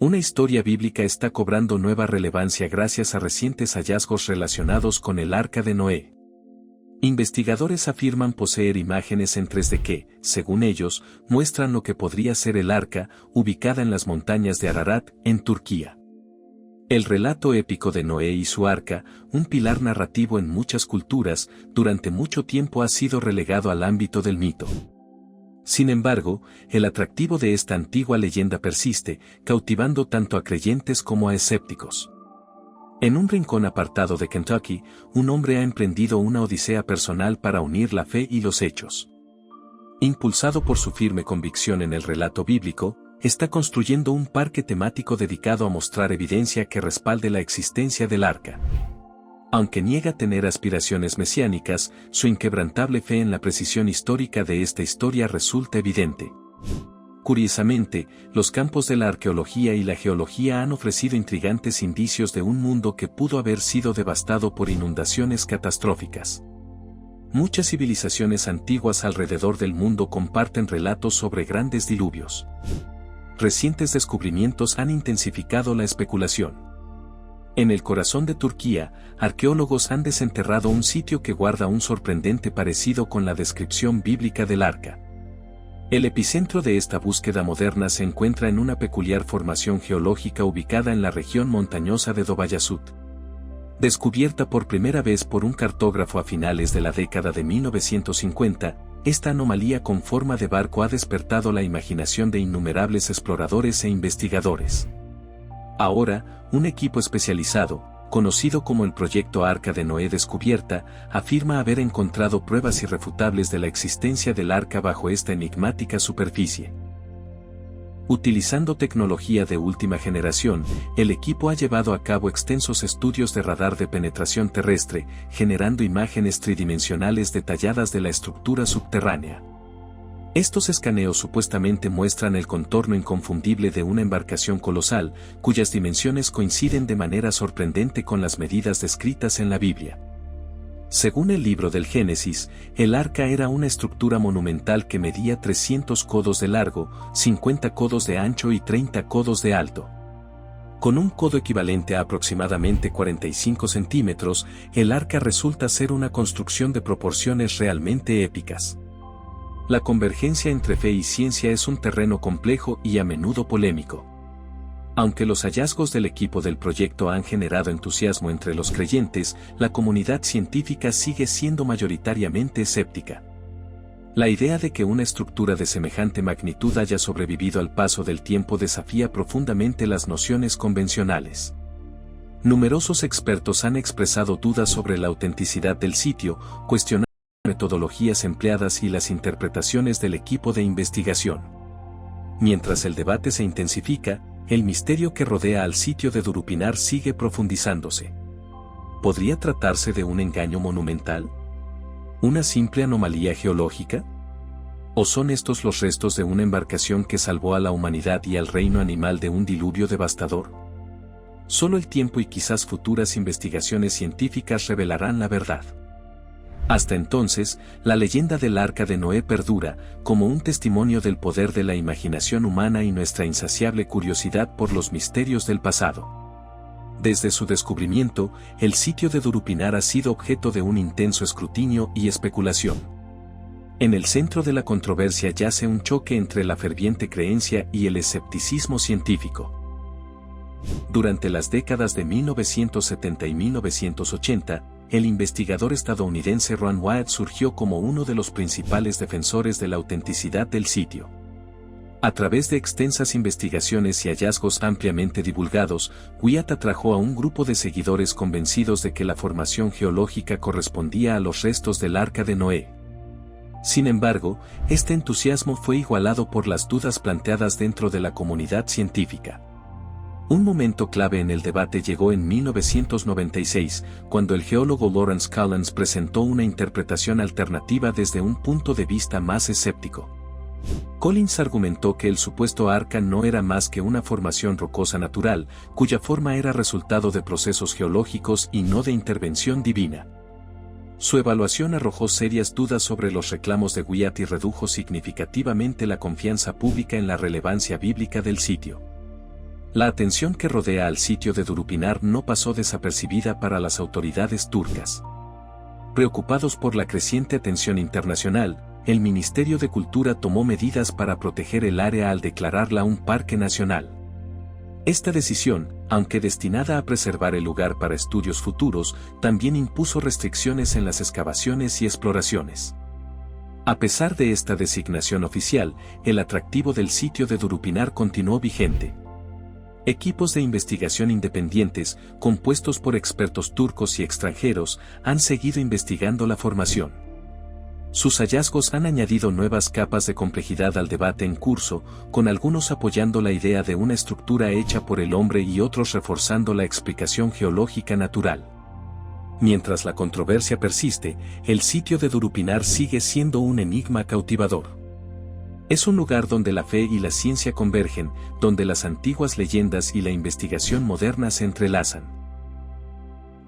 Una historia bíblica está cobrando nueva relevancia gracias a recientes hallazgos relacionados con el Arca de Noé. Investigadores afirman poseer imágenes en 3D que, según ellos, muestran lo que podría ser el Arca, ubicada en las montañas de Ararat, en Turquía. El relato épico de Noé y su Arca, un pilar narrativo en muchas culturas, durante mucho tiempo ha sido relegado al ámbito del mito. Sin embargo, el atractivo de esta antigua leyenda persiste, cautivando tanto a creyentes como a escépticos. En un rincón apartado de Kentucky, un hombre ha emprendido una odisea personal para unir la fe y los hechos. Impulsado por su firme convicción en el relato bíblico, está construyendo un parque temático dedicado a mostrar evidencia que respalde la existencia del Arca. Aunque niega tener aspiraciones mesiánicas, su inquebrantable fe en la precisión histórica de esta historia resulta evidente. Curiosamente, los campos de la arqueología y la geología han ofrecido intrigantes indicios de un mundo que pudo haber sido devastado por inundaciones catastróficas. Muchas civilizaciones antiguas alrededor del mundo comparten relatos sobre grandes diluvios. Recientes descubrimientos han intensificado la especulación. En el corazón de Turquía, arqueólogos han desenterrado un sitio que guarda un sorprendente parecido con la descripción bíblica del Arca. El epicentro de esta búsqueda moderna se encuentra en una peculiar formación geológica ubicada en la región montañosa de Dobayasut. Descubierta por primera vez por un cartógrafo a finales de la década de 1950, esta anomalía con forma de barco ha despertado la imaginación de innumerables exploradores e investigadores. Ahora, un equipo especializado, conocido como el Proyecto Arca de Noé Descubierta, afirma haber encontrado pruebas irrefutables de la existencia del Arca bajo esta enigmática superficie. Utilizando tecnología de última generación, el equipo ha llevado a cabo extensos estudios de radar de penetración terrestre, generando imágenes tridimensionales detalladas de la estructura subterránea. Estos escaneos supuestamente muestran el contorno inconfundible de una embarcación colosal, cuyas dimensiones coinciden de manera sorprendente con las medidas descritas en la Biblia. Según el libro del Génesis, el arca era una estructura monumental que medía 300 codos de largo, 50 codos de ancho y 30 codos de alto. Con un codo equivalente a aproximadamente 45 centímetros, el arca resulta ser una construcción de proporciones realmente épicas. La convergencia entre fe y ciencia es un terreno complejo y a menudo polémico. Aunque los hallazgos del equipo del proyecto han generado entusiasmo entre los creyentes, la comunidad científica sigue siendo mayoritariamente escéptica. La idea de que una estructura de semejante magnitud haya sobrevivido al paso del tiempo desafía profundamente las nociones convencionales. Numerosos expertos han expresado dudas sobre la autenticidad del sitio, cuestionando las metodologías empleadas y las interpretaciones del equipo de investigación. Mientras el debate se intensifica, el misterio que rodea al sitio de Durupinar sigue profundizándose. ¿Podría tratarse de un engaño monumental? ¿Una simple anomalía geológica? ¿O son estos los restos de una embarcación que salvó a la humanidad y al reino animal de un diluvio devastador? Solo el tiempo y quizás futuras investigaciones científicas revelarán la verdad. Hasta entonces, la leyenda del Arca de Noé perdura, como un testimonio del poder de la imaginación humana y nuestra insaciable curiosidad por los misterios del pasado. Desde su descubrimiento, el sitio de Durupinar ha sido objeto de un intenso escrutinio y especulación. En el centro de la controversia yace un choque entre la ferviente creencia y el escepticismo científico. Durante las décadas de 1970 y 1980, el investigador estadounidense Ron Wyatt surgió como uno de los principales defensores de la autenticidad del sitio. A través de extensas investigaciones y hallazgos ampliamente divulgados, Wyatt atrajo a un grupo de seguidores convencidos de que la formación geológica correspondía a los restos del Arca de Noé. Sin embargo, este entusiasmo fue igualado por las dudas planteadas dentro de la comunidad científica. Un momento clave en el debate llegó en 1996, cuando el geólogo Lawrence Collins presentó una interpretación alternativa desde un punto de vista más escéptico. Collins argumentó que el supuesto arca no era más que una formación rocosa natural, cuya forma era resultado de procesos geológicos y no de intervención divina. Su evaluación arrojó serias dudas sobre los reclamos de Wyatt y redujo significativamente la confianza pública en la relevancia bíblica del sitio. La atención que rodea al sitio de Durupinar no pasó desapercibida para las autoridades turcas. Preocupados por la creciente atención internacional, el Ministerio de Cultura tomó medidas para proteger el área al declararla un parque nacional. Esta decisión, aunque destinada a preservar el lugar para estudios futuros, también impuso restricciones en las excavaciones y exploraciones. A pesar de esta designación oficial, el atractivo del sitio de Durupinar continuó vigente. Equipos de investigación independientes, compuestos por expertos turcos y extranjeros, han seguido investigando la formación. Sus hallazgos han añadido nuevas capas de complejidad al debate en curso, con algunos apoyando la idea de una estructura hecha por el hombre y otros reforzando la explicación geológica natural. Mientras la controversia persiste, el sitio de Durupinar sigue siendo un enigma cautivador. Es un lugar donde la fe y la ciencia convergen, donde las antiguas leyendas y la investigación moderna se entrelazan.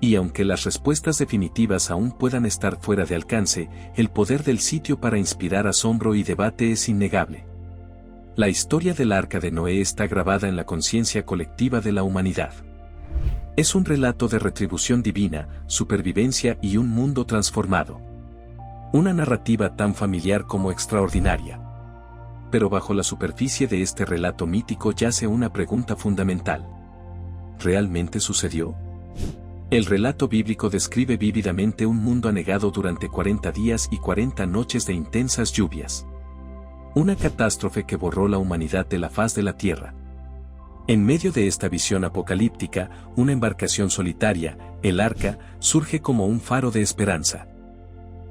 Y aunque las respuestas definitivas aún puedan estar fuera de alcance, el poder del sitio para inspirar asombro y debate es innegable. La historia del Arca de Noé está grabada en la conciencia colectiva de la humanidad. Es un relato de retribución divina, supervivencia y un mundo transformado. Una narrativa tan familiar como extraordinaria. Pero bajo la superficie de este relato mítico yace una pregunta fundamental. ¿Realmente sucedió? El relato bíblico describe vívidamente un mundo anegado durante 40 días y 40 noches de intensas lluvias. Una catástrofe que borró la humanidad de la faz de la tierra. En medio de esta visión apocalíptica, una embarcación solitaria, el Arca, surge como un faro de esperanza.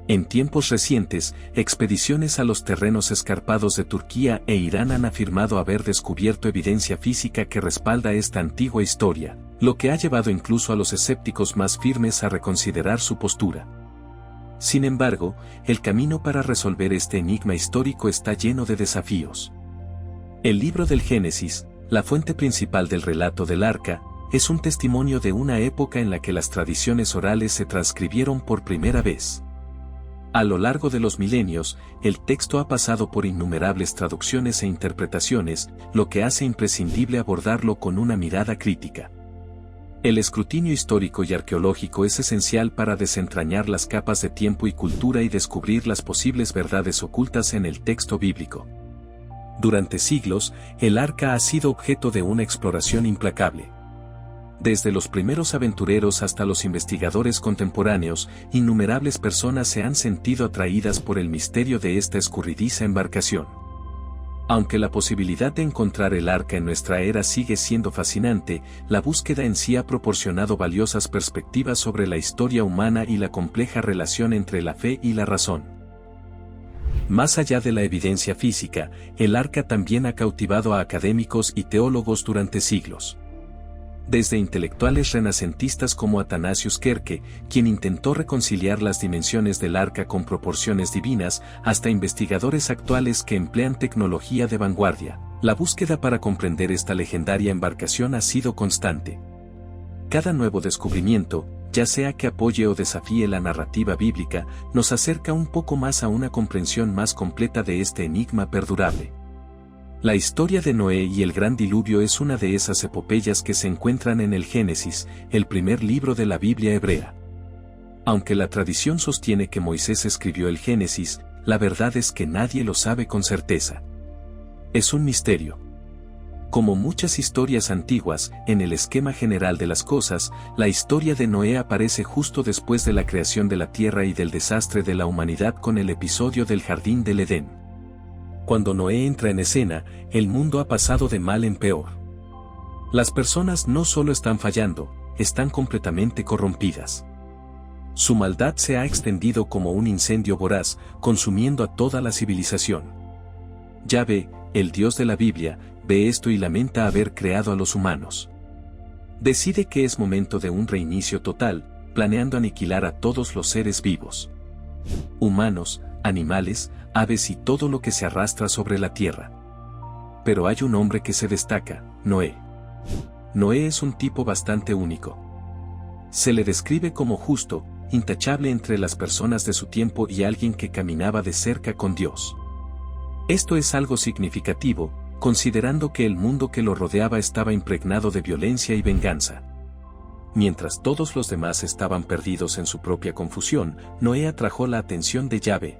En tiempos recientes, expediciones a los terrenos escarpados de Turquía e Irán han afirmado haber descubierto evidencia física que respalda esta antigua historia, lo que ha llevado incluso a los escépticos más firmes a reconsiderar su postura. Sin embargo, el camino para resolver este enigma histórico está lleno de desafíos. El libro del Génesis, la fuente principal del relato del Arca, es un testimonio de una época en la que las tradiciones orales se transcribieron por primera vez. A lo largo de los milenios, el texto ha pasado por innumerables traducciones e interpretaciones, lo que hace imprescindible abordarlo con una mirada crítica. El escrutinio histórico y arqueológico es esencial para desentrañar las capas de tiempo y cultura y descubrir las posibles verdades ocultas en el texto bíblico. Durante siglos, el Arca ha sido objeto de una exploración implacable. Desde los primeros aventureros hasta los investigadores contemporáneos, innumerables personas se han sentido atraídas por el misterio de esta escurridiza embarcación. Aunque la posibilidad de encontrar el Arca en nuestra era sigue siendo fascinante, la búsqueda en sí ha proporcionado valiosas perspectivas sobre la historia humana y la compleja relación entre la fe y la razón. Más allá de la evidencia física, el Arca también ha cautivado a académicos y teólogos durante siglos. Desde intelectuales renacentistas como Athanasius Kirke, quien intentó reconciliar las dimensiones del Arca con proporciones divinas, hasta investigadores actuales que emplean tecnología de vanguardia, la búsqueda para comprender esta legendaria embarcación ha sido constante. Cada nuevo descubrimiento, ya sea que apoye o desafíe la narrativa bíblica, nos acerca un poco más a una comprensión más completa de este enigma perdurable. La historia de Noé y el gran diluvio es una de esas epopeyas que se encuentran en el Génesis, el primer libro de la Biblia hebrea. Aunque la tradición sostiene que Moisés escribió el Génesis, la verdad es que nadie lo sabe con certeza. Es un misterio. Como muchas historias antiguas, en el esquema general de las cosas, la historia de Noé aparece justo después de la creación de la tierra y del desastre de la humanidad con el episodio del Jardín del Edén. Cuando Noé entra en escena, el mundo ha pasado de mal en peor. Las personas no solo están fallando, están completamente corrompidas. Su maldad se ha extendido como un incendio voraz, consumiendo a toda la civilización. Yahvé, el Dios de la Biblia, ve esto y lamenta haber creado a los humanos. Decide que es momento de un reinicio total, planeando aniquilar a todos los seres vivos. Humanos, animales, aves y todo lo que se arrastra sobre la tierra. Pero hay un hombre que se destaca, Noé. Noé es un tipo bastante único. Se le describe como justo, intachable entre las personas de su tiempo y alguien que caminaba de cerca con Dios. Esto es algo significativo, considerando que el mundo que lo rodeaba estaba impregnado de violencia y venganza. Mientras todos los demás estaban perdidos en su propia confusión, Noé atrajo la atención de Yahvé.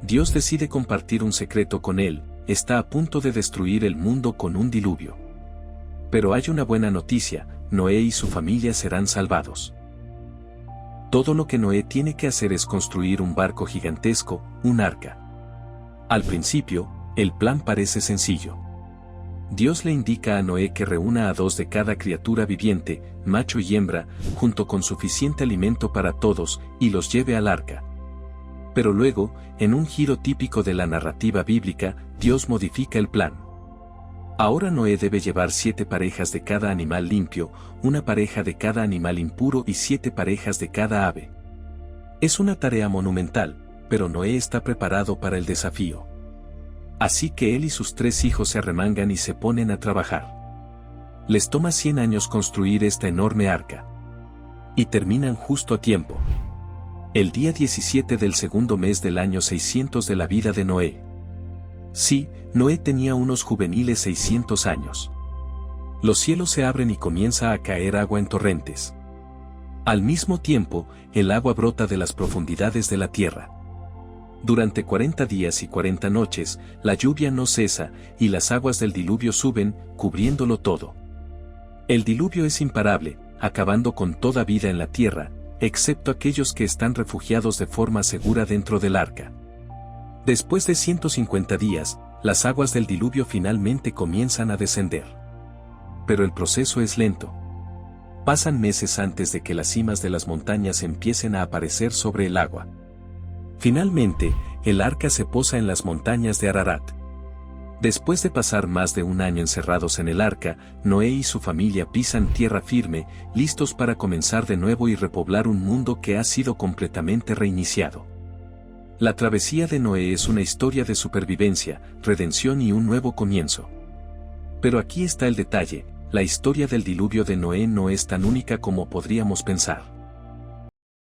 Dios decide compartir un secreto con él, está a punto de destruir el mundo con un diluvio. Pero hay una buena noticia, Noé y su familia serán salvados. Todo lo que Noé tiene que hacer es construir un barco gigantesco, un arca. Al principio, el plan parece sencillo. Dios le indica a Noé que reúna a 2 de cada criatura viviente, macho y hembra, junto con suficiente alimento para todos, y los lleve al arca. Pero luego, en un giro típico de la narrativa bíblica, Dios modifica el plan. Ahora Noé debe llevar 7 parejas de cada animal limpio, una pareja de cada animal impuro y 7 parejas de cada ave. Es una tarea monumental, pero Noé está preparado para el desafío. Así que él y sus 3 hijos se arremangan y se ponen a trabajar. Les toma 100 años construir esta enorme arca. Y terminan justo a tiempo. El día 17 del segundo mes del año 600 de la vida de Noé. Sí, Noé tenía unos juveniles 600 años. Los cielos se abren y comienza a caer agua en torrentes. Al mismo tiempo, el agua brota de las profundidades de la tierra. Durante 40 días y 40 noches, la lluvia no cesa, y las aguas del diluvio suben, cubriéndolo todo. El diluvio es imparable, acabando con toda vida en la tierra, excepto aquellos que están refugiados de forma segura dentro del arca. Después de 150 días, las aguas del diluvio finalmente comienzan a descender. Pero el proceso es lento. Pasan meses antes de que las cimas de las montañas empiecen a aparecer sobre el agua. Finalmente, el arca se posa en las montañas de Ararat. Después de pasar más de un año encerrados en el arca, Noé y su familia pisan tierra firme, listos para comenzar de nuevo y repoblar un mundo que ha sido completamente reiniciado. La travesía de Noé es una historia de supervivencia, redención y un nuevo comienzo. Pero aquí está el detalle, la historia del diluvio de Noé no es tan única como podríamos pensar.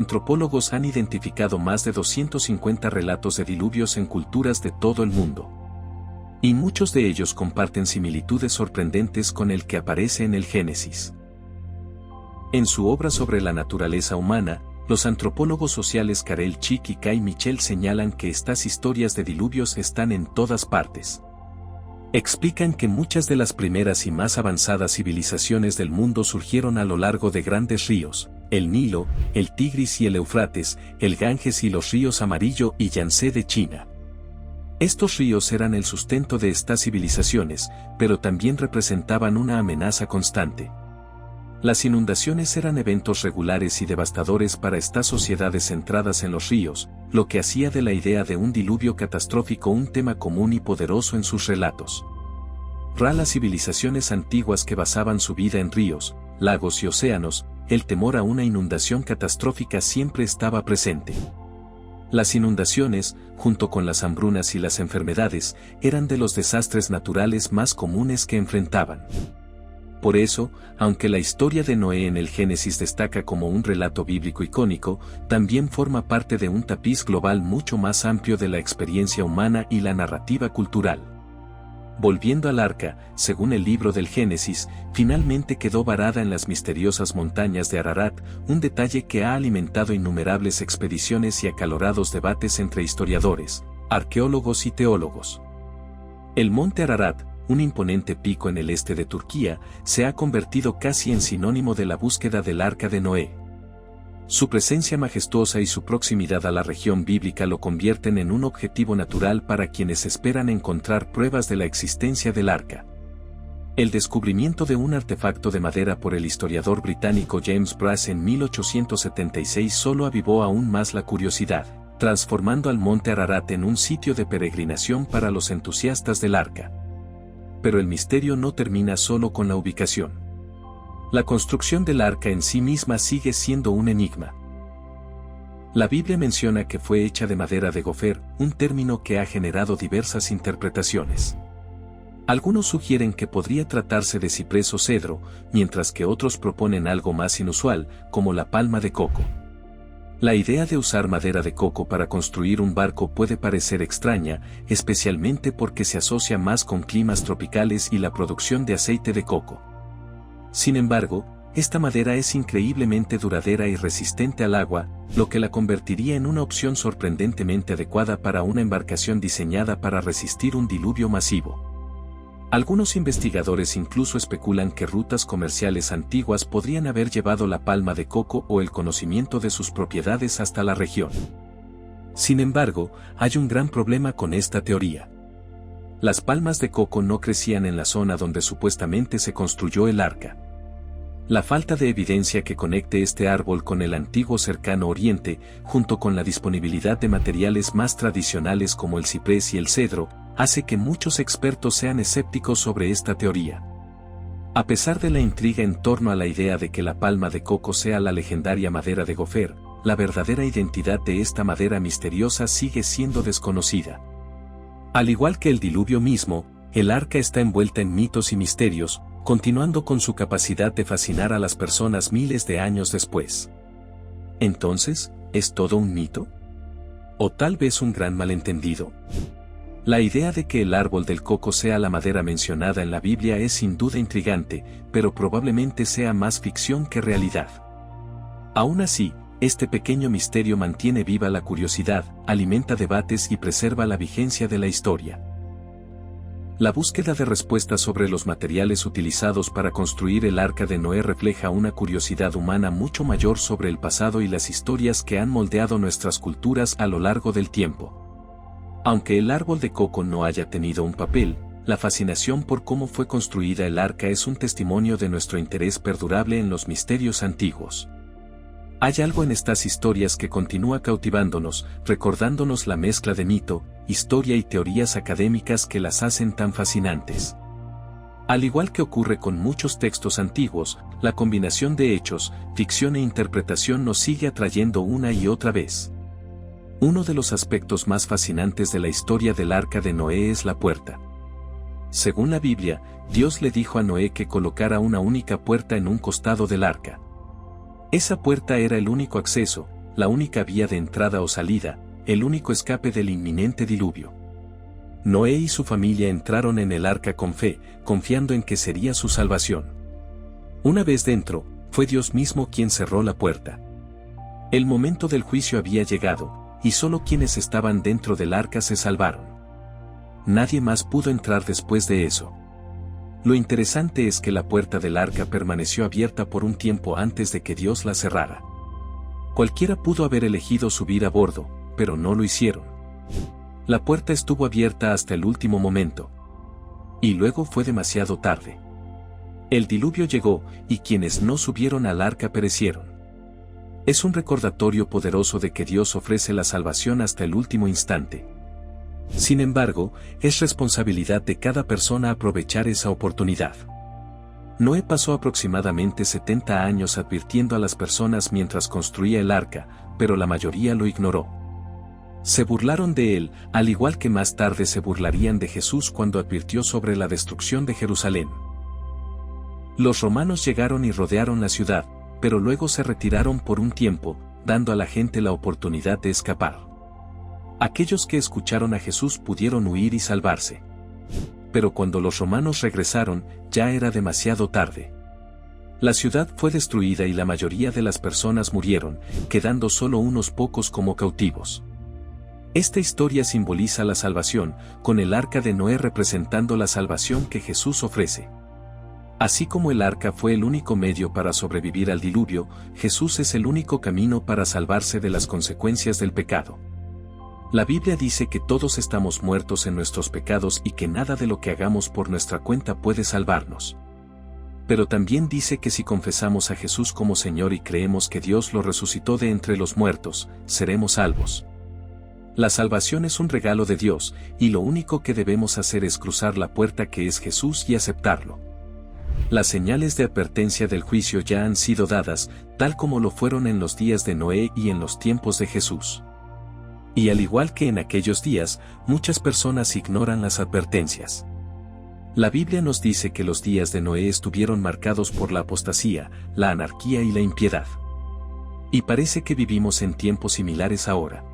Antropólogos han identificado más de 250 relatos de diluvios en culturas de todo el mundo. Y muchos de ellos comparten similitudes sorprendentes con el que aparece en el Génesis. En su obra sobre la naturaleza humana, los antropólogos sociales Karel Chick y Kai Michel señalan que estas historias de diluvios están en todas partes. Explican que muchas de las primeras y más avanzadas civilizaciones del mundo surgieron a lo largo de grandes ríos, el Nilo, el Tigris y el Éufrates, el Ganges y los ríos Amarillo y Yangtze de China. Estos ríos eran el sustento de estas civilizaciones, pero también representaban una amenaza constante. Las inundaciones eran eventos regulares y devastadores para estas sociedades centradas en los ríos, lo que hacía de la idea de un diluvio catastrófico un tema común y poderoso en sus relatos. Las civilizaciones antiguas que basaban su vida en ríos, lagos y océanos, el temor a una inundación catastrófica siempre estaba presente. Las inundaciones, junto con las hambrunas y las enfermedades, eran de los desastres naturales más comunes que enfrentaban. Por eso, aunque la historia de Noé en el Génesis destaca como un relato bíblico icónico, también forma parte de un tapiz global mucho más amplio de la experiencia humana y la narrativa cultural. Volviendo al arca, según el libro del Génesis, finalmente quedó varada en las misteriosas montañas de Ararat, un detalle que ha alimentado innumerables expediciones y acalorados debates entre historiadores, arqueólogos y teólogos. El monte Ararat, un imponente pico en el este de Turquía, se ha convertido casi en sinónimo de la búsqueda del arca de Noé. Su presencia majestuosa y su proximidad a la región bíblica lo convierten en un objetivo natural para quienes esperan encontrar pruebas de la existencia del arca. El descubrimiento de un artefacto de madera por el historiador británico James Brace en 1876 solo avivó aún más la curiosidad, transformando al monte Ararat en un sitio de peregrinación para los entusiastas del arca. Pero el misterio no termina solo con la ubicación. La construcción del arca en sí misma sigue siendo un enigma. La Biblia menciona que fue hecha de madera de gofer, un término que ha generado diversas interpretaciones. Algunos sugieren que podría tratarse de ciprés o cedro, mientras que otros proponen algo más inusual, como la palma de coco. La idea de usar madera de coco para construir un barco puede parecer extraña, especialmente porque se asocia más con climas tropicales y la producción de aceite de coco. Sin embargo, esta madera es increíblemente duradera y resistente al agua, lo que la convertiría en una opción sorprendentemente adecuada para una embarcación diseñada para resistir un diluvio masivo. Algunos investigadores incluso especulan que rutas comerciales antiguas podrían haber llevado la palma de coco o el conocimiento de sus propiedades hasta la región. Sin embargo, hay un gran problema con esta teoría. Las palmas de coco no crecían en la zona donde supuestamente se construyó el arca. La falta de evidencia que conecte este árbol con el antiguo cercano oriente, junto con la disponibilidad de materiales más tradicionales como el ciprés y el cedro, hace que muchos expertos sean escépticos sobre esta teoría. A pesar de la intriga en torno a la idea de que la palma de coco sea la legendaria madera de Gopher, la verdadera identidad de esta madera misteriosa sigue siendo desconocida. Al igual que el diluvio mismo, el arca está envuelta en mitos y misterios, continuando con su capacidad de fascinar a las personas miles de años después. Entonces, ¿es todo un mito? ¿O tal vez un gran malentendido? La idea de que el árbol del coco sea la madera mencionada en la Biblia es sin duda intrigante, pero probablemente sea más ficción que realidad. Aún así, este pequeño misterio mantiene viva la curiosidad, alimenta debates y preserva la vigencia de la historia. La búsqueda de respuestas sobre los materiales utilizados para construir el Arca de Noé refleja una curiosidad humana mucho mayor sobre el pasado y las historias que han moldeado nuestras culturas a lo largo del tiempo. Aunque el árbol de coco no haya tenido un papel, la fascinación por cómo fue construida el arca es un testimonio de nuestro interés perdurable en los misterios antiguos. Hay algo en estas historias que continúa cautivándonos, recordándonos la mezcla de mito, historia y teorías académicas que las hacen tan fascinantes. Al igual que ocurre con muchos textos antiguos, la combinación de hechos, ficción e interpretación nos sigue atrayendo una y otra vez. Uno de los aspectos más fascinantes de la historia del Arca de Noé es la puerta. Según la Biblia, Dios le dijo a Noé que colocara una única puerta en un costado del arca. Esa puerta era el único acceso, la única vía de entrada o salida, el único escape del inminente diluvio. Noé y su familia entraron en el arca con fe, confiando en que sería su salvación. Una vez dentro, fue Dios mismo quien cerró la puerta. El momento del juicio había llegado, y solo quienes estaban dentro del arca se salvaron. Nadie más pudo entrar después de eso. Lo interesante es que la puerta del arca permaneció abierta por un tiempo antes de que Dios la cerrara. Cualquiera pudo haber elegido subir a bordo, pero no lo hicieron. La puerta estuvo abierta hasta el último momento. Y luego fue demasiado tarde. El diluvio llegó, y quienes no subieron al arca perecieron. Es un recordatorio poderoso de que Dios ofrece la salvación hasta el último instante. Sin embargo, es responsabilidad de cada persona aprovechar esa oportunidad. Noé pasó aproximadamente 70 años advirtiendo a las personas mientras construía el arca, pero la mayoría lo ignoró. Se burlaron de él, al igual que más tarde se burlarían de Jesús cuando advirtió sobre la destrucción de Jerusalén. Los romanos llegaron y rodearon la ciudad, pero luego se retiraron por un tiempo, dando a la gente la oportunidad de escapar. Aquellos que escucharon a Jesús pudieron huir y salvarse. Pero cuando los romanos regresaron, ya era demasiado tarde. La ciudad fue destruida y la mayoría de las personas murieron, quedando solo unos pocos como cautivos. Esta historia simboliza la salvación, con el arca de Noé representando la salvación que Jesús ofrece. Así como el arca fue el único medio para sobrevivir al diluvio, Jesús es el único camino para salvarse de las consecuencias del pecado. La Biblia dice que todos estamos muertos en nuestros pecados y que nada de lo que hagamos por nuestra cuenta puede salvarnos. Pero también dice que si confesamos a Jesús como Señor y creemos que Dios lo resucitó de entre los muertos, seremos salvos. La salvación es un regalo de Dios, y lo único que debemos hacer es cruzar la puerta que es Jesús y aceptarlo. Las señales de advertencia del juicio ya han sido dadas, tal como lo fueron en los días de Noé y en los tiempos de Jesús. Y al igual que en aquellos días, muchas personas ignoran las advertencias. La Biblia nos dice que los días de Noé estuvieron marcados por la apostasía, la anarquía y la impiedad. Y parece que vivimos en tiempos similares ahora.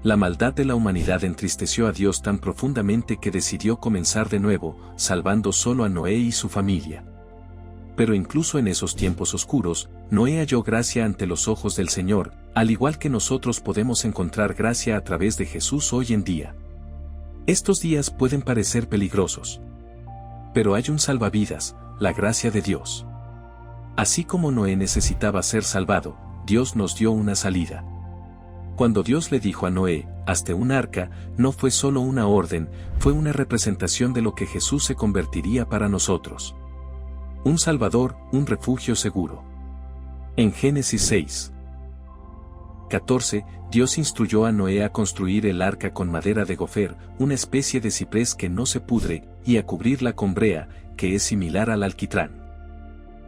La maldad de la humanidad entristeció a Dios tan profundamente que decidió comenzar de nuevo, salvando solo a Noé y su familia. Pero incluso en esos tiempos oscuros, Noé halló gracia ante los ojos del Señor, al igual que nosotros podemos encontrar gracia a través de Jesús hoy en día. Estos días pueden parecer peligrosos. Pero hay un salvavidas, la gracia de Dios. Así como Noé necesitaba ser salvado, Dios nos dio una salida. Cuando Dios le dijo a Noé, hazte un arca, no fue solo una orden, fue una representación de lo que Jesús se convertiría para nosotros. Un Salvador, un refugio seguro. En Génesis 6:14, Dios instruyó a Noé a construir el arca con madera de gofer, una especie de ciprés que no se pudre, y a cubrirla con brea, que es similar al alquitrán.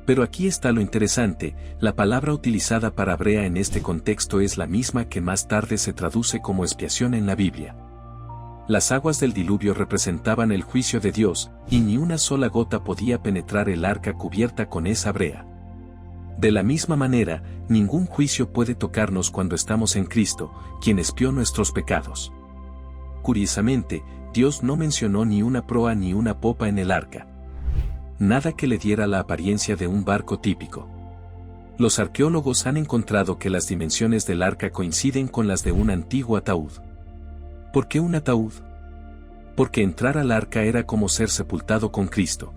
Pero aquí está lo interesante, la palabra utilizada para brea en este contexto es la misma que más tarde se traduce como expiación en la Biblia. Las aguas del diluvio representaban el juicio de Dios, y ni una sola gota podía penetrar el arca cubierta con esa brea. De la misma manera, ningún juicio puede tocarnos cuando estamos en Cristo, quien expió nuestros pecados. Curiosamente, Dios no mencionó ni una proa ni una popa en el arca. Nada que le diera la apariencia de un barco típico. Los arqueólogos han encontrado que las dimensiones del arca coinciden con las de un antiguo ataúd. ¿Por qué un ataúd? Porque entrar al arca era como ser sepultado con Cristo.